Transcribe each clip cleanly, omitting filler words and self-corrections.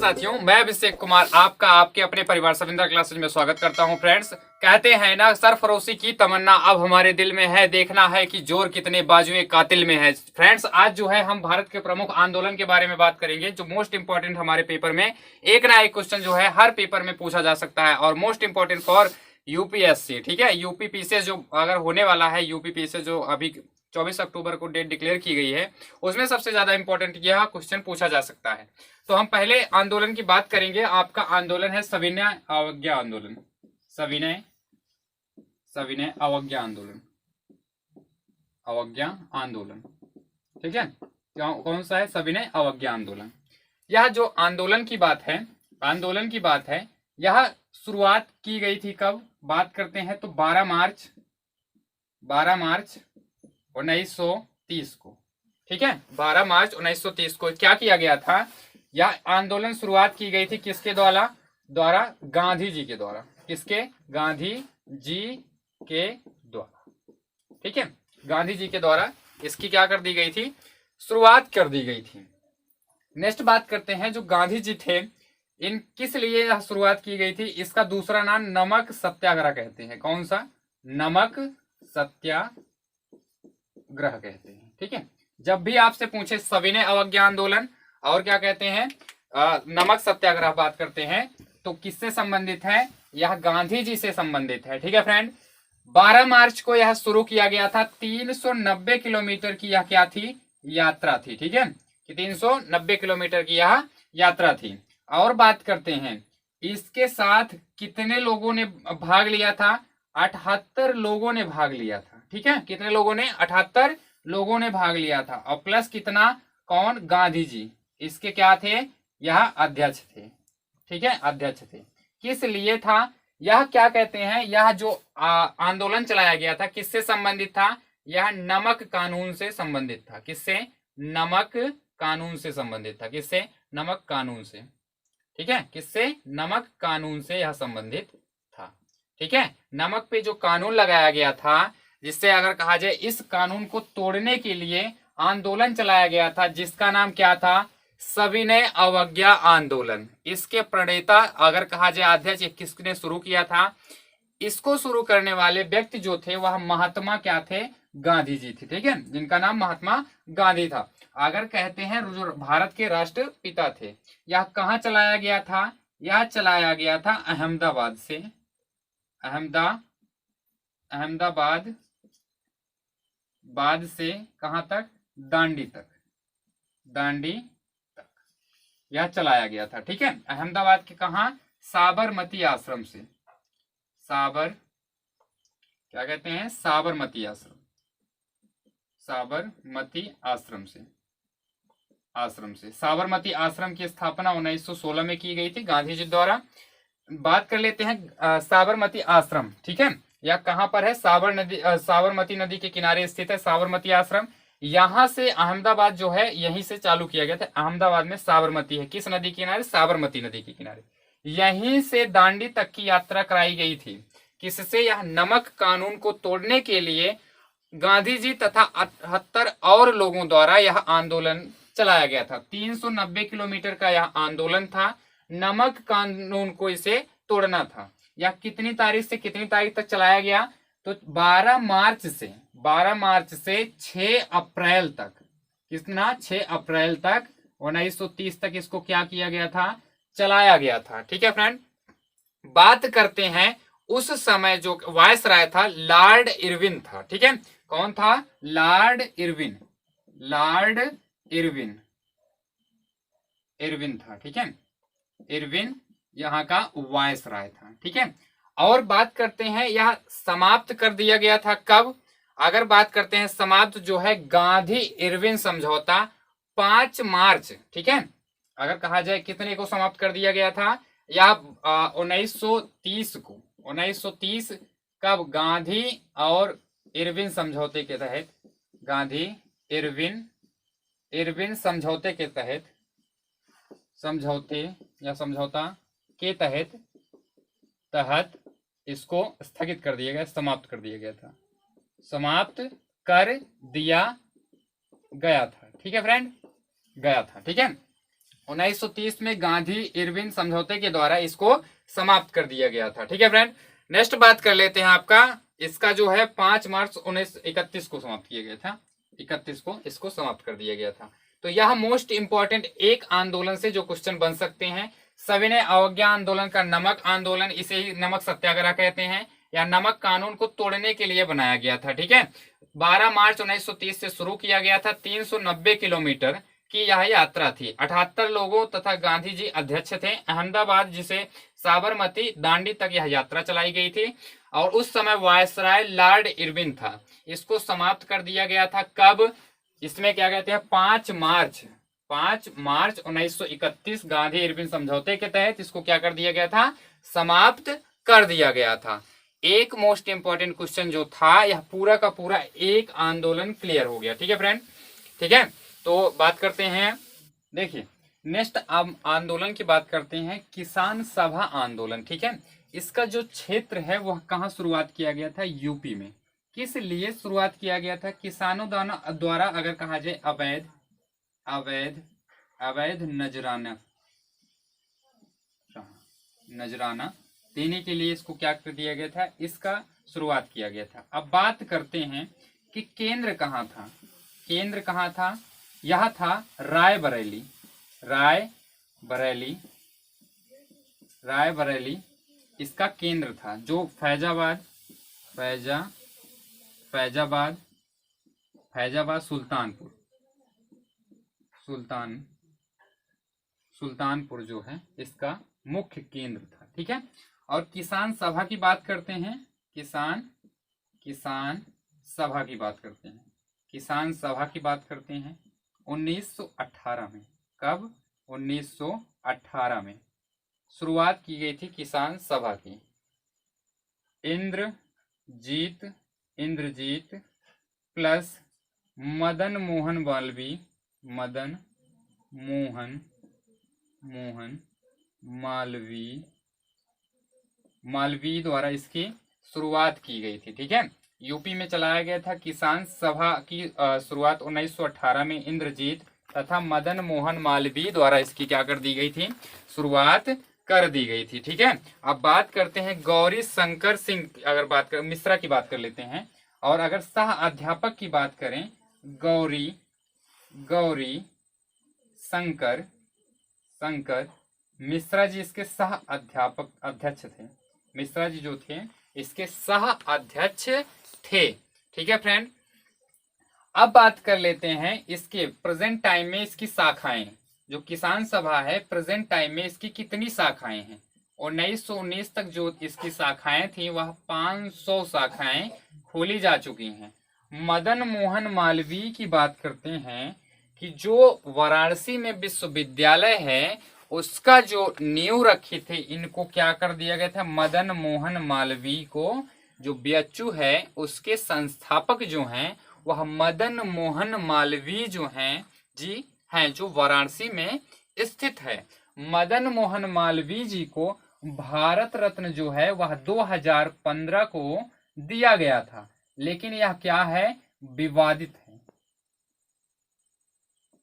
साथियों, मैं अभिषेक कुमार आपका आपके अपने परिवार सविंदर क्लासेज में स्वागत करता हूं। फ्रेंड्स, कहते हैं ना, सरफरोशी की तमन्ना अब हमारे दिल में है, देखना है कि जोर कितने बाजुए कातिल में है। फ्रेंड्स, आज जो है हम भारत के प्रमुख आंदोलन के बारे में बात करेंगे, जो मोस्ट इंपॉर्टेंट हमारे पेपर में एक ना एक क्वेश्चन जो है हर पेपर में पूछा जा सकता है और मोस्ट इंपॉर्टेंट फॉर यूपीएससी। ठीक है, यूपीपीसीएस जो अगर होने वाला है, यूपीपीसीएस जो अभी 24 अक्टूबर को डेट डिक्लेयर की गई है, उसमें सबसे ज्यादा इंपॉर्टेंट यह क्वेश्चन पूछा जा सकता है। तो हम पहले आंदोलन की बात करेंगे। आपका आंदोलन है सविनय अवज्ञा आंदोलन। सविनय अवज्ञा आंदोलन, अवज्ञा आंदोलन। ठीक है, कौन सा है? सविनय अवज्ञा आंदोलन। यह जो आंदोलन की बात है, आंदोलन की बात है, यह शुरुआत की गई थी कब? बात करते हैं तो 12 मार्च 1930 को। ठीक है, 12 मार्च 1930 को क्या किया गया था? यह आंदोलन शुरुआत की गई थी किसके द्वारा? गांधी जी के द्वारा। किसके? गांधी जी के द्वारा। ठीक है, गांधी जी के द्वारा इसकी क्या कर दी गई थी? शुरुआत कर दी गई थी। नेक्स्ट बात करते हैं, जो गांधी जी थे, इन किस लिए यह शुरुआत की गई थी? इसका दूसरा नाम नमक सत्याग्रह कहते हैं। कौन सा? नमक सत्याग्रह कहते हैं। ठीक है, जब भी आपसे पूछे सविनय अवज्ञा आंदोलन और क्या कहते हैं, नमक सत्याग्रह बात करते हैं, तो किससे संबंधित है? यह गांधी जी से संबंधित है। ठीक है फ्रेंड, 12 मार्च को यह शुरू किया गया था। 390 किलोमीटर की यह क्या थी? यात्रा थी। ठीक है, कि 390 किलोमीटर की यह यात्रा थी। और बात करते हैं, इसके साथ कितने लोगों ने भाग लिया था? 78 लोगों ने भाग लिया था। ठीक है, कितने लोगों ने? 78 लोगों ने भाग लिया था। और प्लस कितना? कौन? गांधी जी इसके क्या थे? यह अध्यक्ष थे। ठीक है, अध्यक्ष थे। किस लिए था यह? क्या कहते हैं, यह जो आंदोलन चलाया गया था किससे संबंधित था? यह नमक कानून से संबंधित था। किससे? नमक कानून से संबंधित था। किससे? नमक कानून से। ठीक है, किससे? नमक कानून से यह संबंधित था। ठीक है, नमक पे जो कानून लगाया गया था, जिससे अगर कहा जाए इस कानून को तोड़ने के लिए आंदोलन चलाया गया था, जिसका नाम क्या था? सविनय अवज्ञा आंदोलन। इसके प्रणेता अगर कहा जाए अध्यक्ष किसने शुरू किया था? इसको शुरू करने वाले व्यक्ति जो थे वह महात्मा क्या थे? गांधी जी थे। ठीक है, जिनका नाम महात्मा गांधी था। अगर कहते हैं जो भारत के राष्ट्रपिता थे। यह कहाँ चलाया गया था? यह चलाया गया था अहमदाबाद से। अहमदाबाद से कहां तक? दांडी तक। यह चलाया गया था। ठीक है, अहमदाबाद के कहा? साबरमती आश्रम से। क्या कहते हैं? साबरमती आश्रम। साबरमती आश्रम से साबरमती आश्रम की स्थापना 1916 में की गई थी गांधी जी द्वारा। बात कर लेते हैं साबरमती आश्रम। ठीक है, यह कहां पर है? साबरमती नदी के किनारे स्थित है साबरमती आश्रम। यहां से अहमदाबाद जो है यहीं से चालू किया गया था। अहमदाबाद में साबरमती है। किस नदी के किनारे? साबरमती नदी के किनारे। यहीं से दांडी तक की यात्रा कराई गई थी। किससे? यह नमक कानून को तोड़ने के लिए गांधी जी तथा 78 और लोगों द्वारा यह आंदोलन चलाया गया था। 390 किलोमीटर का यह आंदोलन था। नमक कानून को इसे तोड़ना था। यह कितनी तारीख से कितनी तारीख तक चलाया गया? तो 12 मार्च से 6 अप्रैल तक। कितना? 6 अप्रैल तक 1930 तक इसको क्या किया गया था? चलाया गया था। ठीक है फ्रेंड, बात करते हैं उस समय जो वायसराय था लॉर्ड इरविन था। ठीक है, कौन था? लॉर्ड इरविन था। ठीक है, इरविन यहाँ का वायसराय था। ठीक है, और बात करते हैं यह समाप्त कर दिया गया था कब? अगर बात करते हैं समाप्त जो है गांधी इरविन समझौता 5 मार्च। ठीक है, अगर कहा जाए कितने को समाप्त कर दिया गया था? यह 1930 को। 1930 कब? गांधी और इरविन समझौते के तहत। गांधी इरविन समझौते के तहत, समझौता के तहत इसको स्थगित कर दिया गया, समाप्त कर दिया गया था। समाप्त कर दिया गया था। ठीक है फ्रेंड, गया था। ठीक है, 1930 में गांधी इरविन समझौते के द्वारा इसको समाप्त कर दिया गया था। ठीक है फ्रेंड, नेक्स्ट बात कर लेते हैं आपका, इसका जो है 5 मार्च 1931 को समाप्त किया गया था, 31 को इसको समाप्त कर दिया गया था। तो यह मोस्ट इंपॉर्टेंट एक आंदोलन से जो क्वेश्चन बन सकते हैं। सविनय अवज्ञा आंदोलन का नमक आंदोलन, इसे ही नमक सत्याग्रह कहते हैं, या नमक कानून को तोड़ने के लिए बनाया गया था। ठीक है, 12 मार्च 1930 से शुरू किया गया था। 390 किलोमीटर की यह यात्रा थी। 78 लोगों तथा गांधी जी अध्यक्ष थे। अहमदाबाद जिसे साबरमती दांडी तक यह यात्रा चलाई गई थी और उस समय वायसराय लॉर्ड इरविन था। इसको समाप्त कर दिया गया था कब? इसमें क्या कहते हैं 5 मार्च 1931 गांधी इरविन समझौते के तहत इसको क्या कर दिया गया था? समाप्त कर दिया गया था। एक मोस्ट इंपॉर्टेंट क्वेश्चन जो था, यह पूरा का पूरा एक आंदोलन क्लियर हो गया। ठीक है फ्रेंड, ठीक है। तो बात करते हैं, देखिए नेक्स्ट आंदोलन की बात करते हैं, किसान सभा आंदोलन। ठीक है, इसका जो क्षेत्र है वह कहाँ शुरुआत किया गया था? यूपी में। किस लिए शुरुआत किया गया था? किसानों द्वारा अगर कहा जाए अवैध नजराना देने के लिए इसको क्या कर दिया गया था? इसका शुरुआत किया गया था। अब बात करते हैं कि केंद्र कहाँ था? केंद्र कहाँ था? यह था रायबरेली इसका केंद्र था, जो फैजाबाद सुल्तानपुर जो है इसका मुख्य केंद्र था। ठीक है, और किसान सभा की बात करते हैं, किसान सभा की बात करते हैं 1918 में। कब? 1918 में शुरुआत की गई थी किसान सभा की। इंद्रजीत प्लस मदन मोहन मालवीय द्वारा इसकी शुरुआत की गई थी। ठीक है, यूपी में चलाया गया था। किसान सभा की शुरुआत 1918 में इंद्रजीत तथा मदन मोहन मालवीय द्वारा इसकी क्या कर दी गई थी? शुरुआत कर दी गई थी। ठीक है, अब बात करते हैं गौरी शंकर सिंह, अगर बात कर मिश्रा की बात कर लेते हैं, और अगर सह अध्यापक की बात करें, गौरी शंकर मिश्रा जी इसके सह अध्यक्ष थे। मिश्रा जी जो थे इसके सह अध्यक्ष थे। ठीक है फ्रेंड, अब बात कर लेते हैं इसके प्रेजेंट टाइम में इसकी शाखाएं। जो किसान सभा है प्रेजेंट टाइम में इसकी कितनी शाखाएं हैं? 1919 तक जो इसकी शाखाएं थी वह 500 शाखाएं खोली जा चुकी हैं। मदन मोहन मालवीय की बात करते हैं कि जो वाराणसी में विश्वविद्यालय है उसका जो नींव रखी थी, इनको क्या कर दिया गया था? मदन मोहन मालवीय को, जो बीएचयू है उसके संस्थापक जो हैं वह मदन मोहन मालवीय जो हैं जी हैं, जो वाराणसी में स्थित है। मदन मोहन मालवीय जी को भारत रत्न जो है वह 2015 को दिया गया था, लेकिन यह क्या है? विवादित है,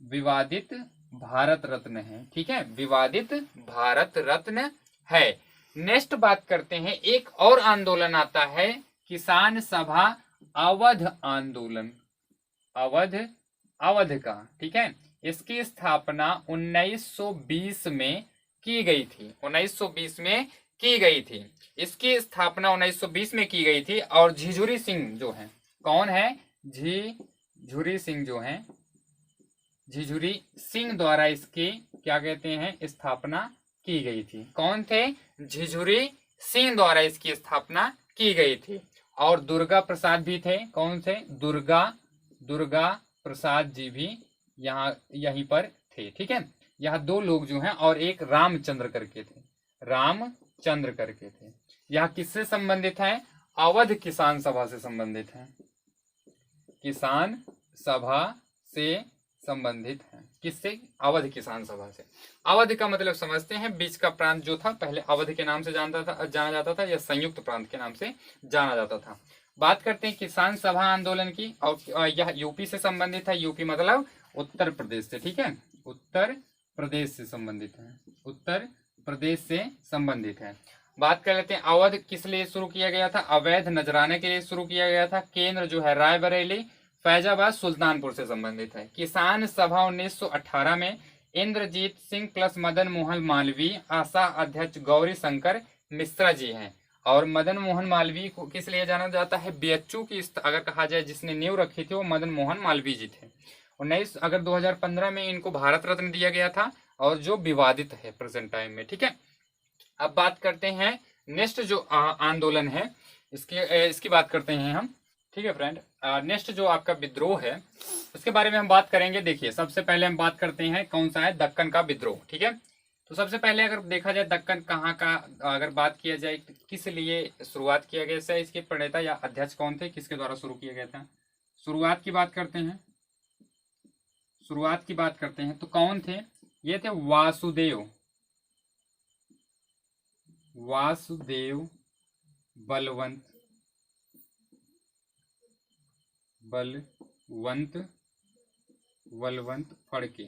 विवादित भारत रत्न है। ठीक है, विवादित भारत रत्न है। नेक्स्ट बात करते हैं, एक और आंदोलन आता है किसान सभा अवध आंदोलन, अवध का। ठीक है, इसकी स्थापना 1920 में की गई थी। 1920 में की गई थी, इसकी स्थापना 1920 में की गई थी। और झिझुरी सिंह जो है, कौन है? झिझुरी सिंह जो है, झिझुरी सिंह द्वारा इसकी क्या कहते हैं? स्थापना की गई थी। कौन थे? झिझुरी सिंह द्वारा इसकी स्थापना की गई थी। और दुर्गा प्रसाद भी थे। कौन थे? दुर्गा प्रसाद जी भी यहीं पर थे। ठीक है, यह दो लोग जो हैं, और एक रामचंद्र करके थे। यह किससे संबंधित है? अवध किसान सभा से संबंधित है। किसान सभा से संबंधित है। किससे? अवध किसान सभा से। अवध का मतलब समझते हैं, बीच का प्रांत जो था पहले अवध के नाम से जाना जाता था, या संयुक्त प्रांत के नाम से जाना जाता था। बात करते हैं किसान सभा आंदोलन की, और यह यूपी से संबंधित है। यूपी मतलब उत्तर प्रदेश से। ठीक है, उत्तर प्रदेश से संबंधित है, उत्तर प्रदेश से संबंधित है। बात कर लेते हैं अवध किस लिए शुरू किया गया था, अवैध नजराने के लिए शुरू किया गया था। केंद्र जो है रायबरेली, फैजाबाद, सुल्तानपुर से संबंधित है। किसान सभा 1918 में इंद्रजीत सिंह प्लस मदन मोहन मालवीय, आशा अध्यक्ष गौरी शंकर मिश्रा जी हैं। और मदन मोहन मालवीय को किस लिए जाना जाता है, बीएचयू की अगर कहा जाए जिसने नींव रखी थी वो मदन मोहन मालवीय जी थे। 2015 में इनको भारत रत्न दिया गया था और जो विवादित है प्रेजेंट टाइम में, ठीक है। अब बात करते हैं नेक्स्ट जो आंदोलन है इसकी बात करते हैं हम, ठीक है फ्रेंड। नेक्स्ट जो आपका विद्रोह है उसके बारे में हम बात करेंगे। देखिए सबसे पहले हम बात करते हैं कौन सा है, दक्कन का विद्रोह, ठीक है। तो सबसे पहले अगर देखा जाए दक्कन कहाँ का, अगर बात किया जाए किस लिए शुरुआत किया गया, इसके प्रणेता या अध्यक्ष कौन थे, किसके द्वारा शुरू किया गया था। शुरुआत की बात करते हैं तो कौन थे, ये थे वासुदेव बलवंत फड़के,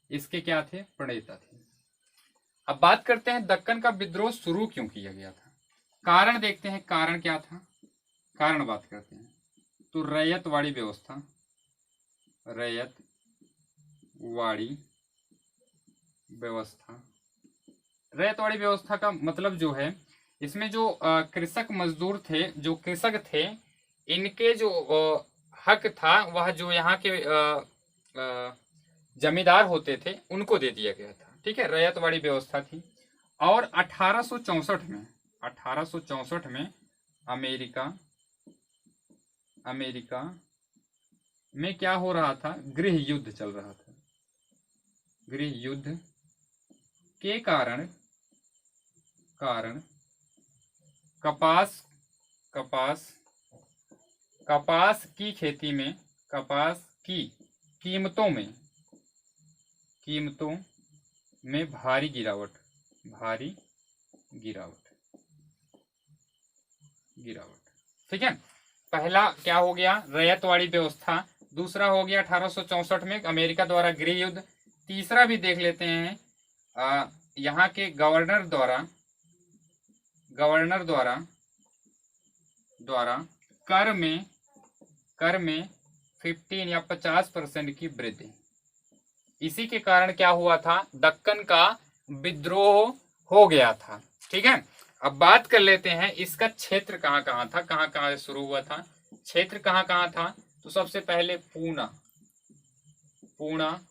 इसके क्या थे, प्रणेता थे। अब बात करते हैं दक्कन का विद्रोह शुरू क्यों किया गया था, कारण देखते हैं, कारण क्या था, कारण बात करते हैं। तो रैयतवाड़ी व्यवस्था का मतलब जो है, इसमें जो कृषक मजदूर थे, जो कृषक थे, इनके जो हक था वह जो यहाँ के जमींदार होते थे उनको दे दिया गया था, ठीक है। रैयतवाड़ी व्यवस्था थी। और 1864 में अमेरिका में क्या हो रहा था, गृह युद्ध चल रहा था। गृह युद्ध के कारण कपास की खेती में, कपास की कीमतों में भारी गिरावट, ठीक है। पहला क्या हो गया, रैयतवाड़ी व्यवस्था। दूसरा हो गया 1864 में अमेरिका द्वारा गृह युद्ध। तीसरा भी देख लेते हैं, यहाँ के गवर्नर द्वारा कर में 15 या 50% की वृद्धि। इसी के कारण क्या हुआ था, दक्कन का विद्रोह हो गया था, ठीक है। अब बात कर लेते हैं इसका क्षेत्र कहाँ कहाँ था, कहाँ कहाँ शुरू हुआ था, क्षेत्र कहाँ कहाँ था। तो सबसे पहले पूना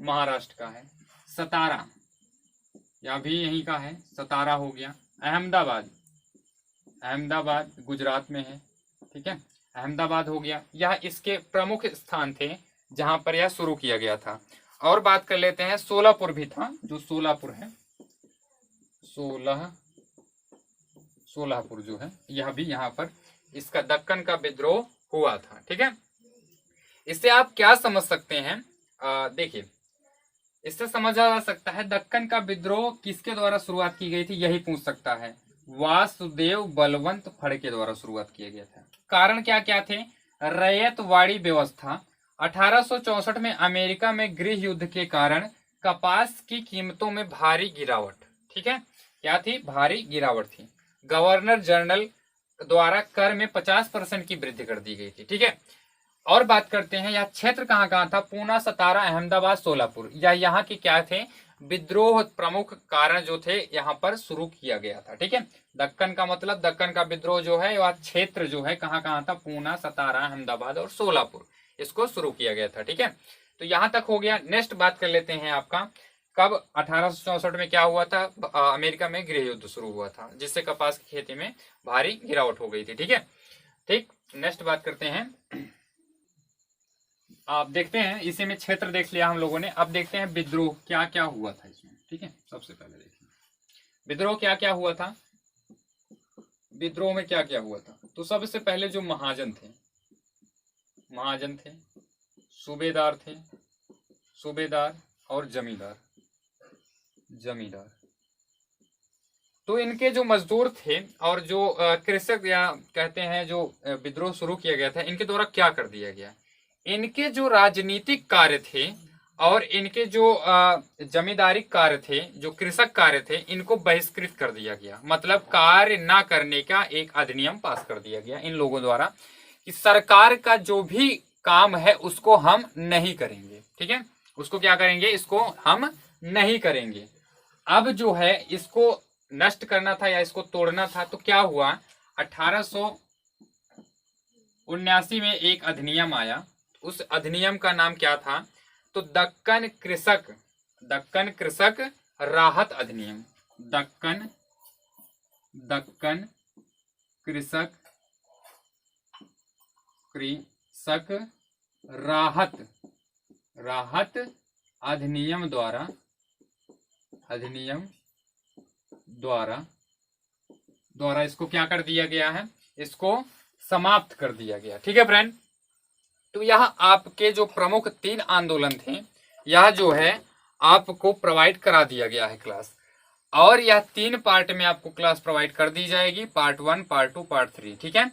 महाराष्ट्र का है, सतारा या भी यहीं का है, सतारा हो गया। अहमदाबाद गुजरात में है, ठीक है, अहमदाबाद हो गया। यह इसके प्रमुख स्थान थे जहां पर यह शुरू किया गया था। और बात कर लेते हैं सोलापुर भी था, जो सोलापुर है, सोलापुर जो है यह भी यहाँ पर इसका दक्कन का विद्रोह हुआ था, ठीक है। इससे आप क्या समझ सकते हैं, देखिए इससे समझा जा सकता है दक्कन का विद्रोह किसके द्वारा शुरुआत की गई थी, यही पूछ सकता है। वासुदेव बलवंत फड़के द्वारा शुरुआत किया गया था। कारण क्या क्या थे, रैयतवाड़ी व्यवस्था। 1864 में अमेरिका में गृह युद्ध के कारण कपास की कीमतों में भारी गिरावट, ठीक है, क्या थी, भारी गिरावट थी। गवर्नर जनरल द्वारा कर में 50% की वृद्धि कर दी गई थी, ठीक है। और बात करते हैं यह क्षेत्र कहाँ कहाँ था, पूना, सतारा, अहमदाबाद, सोलापुर, या यहाँ के क्या थे, विद्रोह प्रमुख कारण जो थे यहाँ पर शुरू किया गया था, ठीक है। दक्कन का मतलब, दक्कन का विद्रोह जो है वह क्षेत्र जो है कहाँ कहाँ था, पूना, सतारा, अहमदाबाद और सोलापुर, इसको शुरू किया गया था, ठीक है। तो यहाँ तक हो गया। नेक्स्ट बात कर लेते हैं आपका, कब 1864 में क्या हुआ था, अमेरिका में गृह युद्ध शुरू हुआ था, जिससे कपास की खेती में भारी गिरावट हो गई थी, ठीक है। ठीक, नेक्स्ट बात करते हैं, आप देखते हैं इसी में क्षेत्र देख लिया हम लोगों ने। अब देखते हैं विद्रोह क्या क्या हुआ था इसमें, ठीक है। सबसे पहले देखिए विद्रोह क्या क्या हुआ था, विद्रोह में क्या क्या हुआ था। तो सबसे पहले जो महाजन थे, सूबेदार और जमींदार। तो इनके जो मजदूर थे और जो कृषक या कहते हैं जो विद्रोह शुरू किया गया था, इनके द्वारा क्या कर दिया गया, इनके जो राजनीतिक कार्य थे और इनके जो जमींदारी कार्य थे, जो कृषक कार्य थे, इनको बहिष्कृत कर दिया गया। मतलब कार्य ना करने का एक अधिनियम पास कर दिया गया इन लोगों द्वारा कि सरकार का जो भी काम है उसको हम नहीं करेंगे। ठीक है, उसको क्या करेंगे, इसको हम नहीं करेंगे। अब जो है इसको नष्ट करना था या इसको तोड़ना था, तो क्या हुआ, 1879 में एक अधिनियम आया। उस अधिनियम का नाम क्या था, तो दक्कन कृषक राहत अधिनियम। दक्कन कृषक राहत अधिनियम द्वारा इसको क्या कर दिया गया है, इसको समाप्त कर दिया गया। ठीक है फ्रेंड, तो यह आपके जो प्रमुख 3 आंदोलन थे, यह जो है आपको प्रोवाइड करा दिया गया है क्लास, और यह 3 पार्ट में आपको क्लास प्रोवाइड कर दी जाएगी, पार्ट 1, पार्ट 2, पार्ट 3। ठीक है,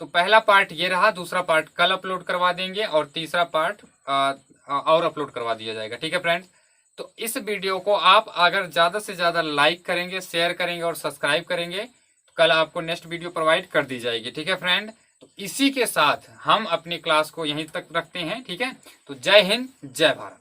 तो पहला पार्ट ये रहा, दूसरा पार्ट कल अपलोड करवा देंगे और तीसरा पार्ट और अपलोड करवा दिया जाएगा। ठीक है फ्रेंड्स, तो इस वीडियो को आप अगर ज़्यादा से ज़्यादा लाइक करेंगे, शेयर करेंगे और सब्सक्राइब करेंगे तो कल आपको नेक्स्ट वीडियो प्रोवाइड कर दी जाएगी। ठीक है फ्रेंड, तो इसी के साथ हम अपनी क्लास को यहीं तक रखते हैं। ठीक है, तो जय हिंद, जय भारत।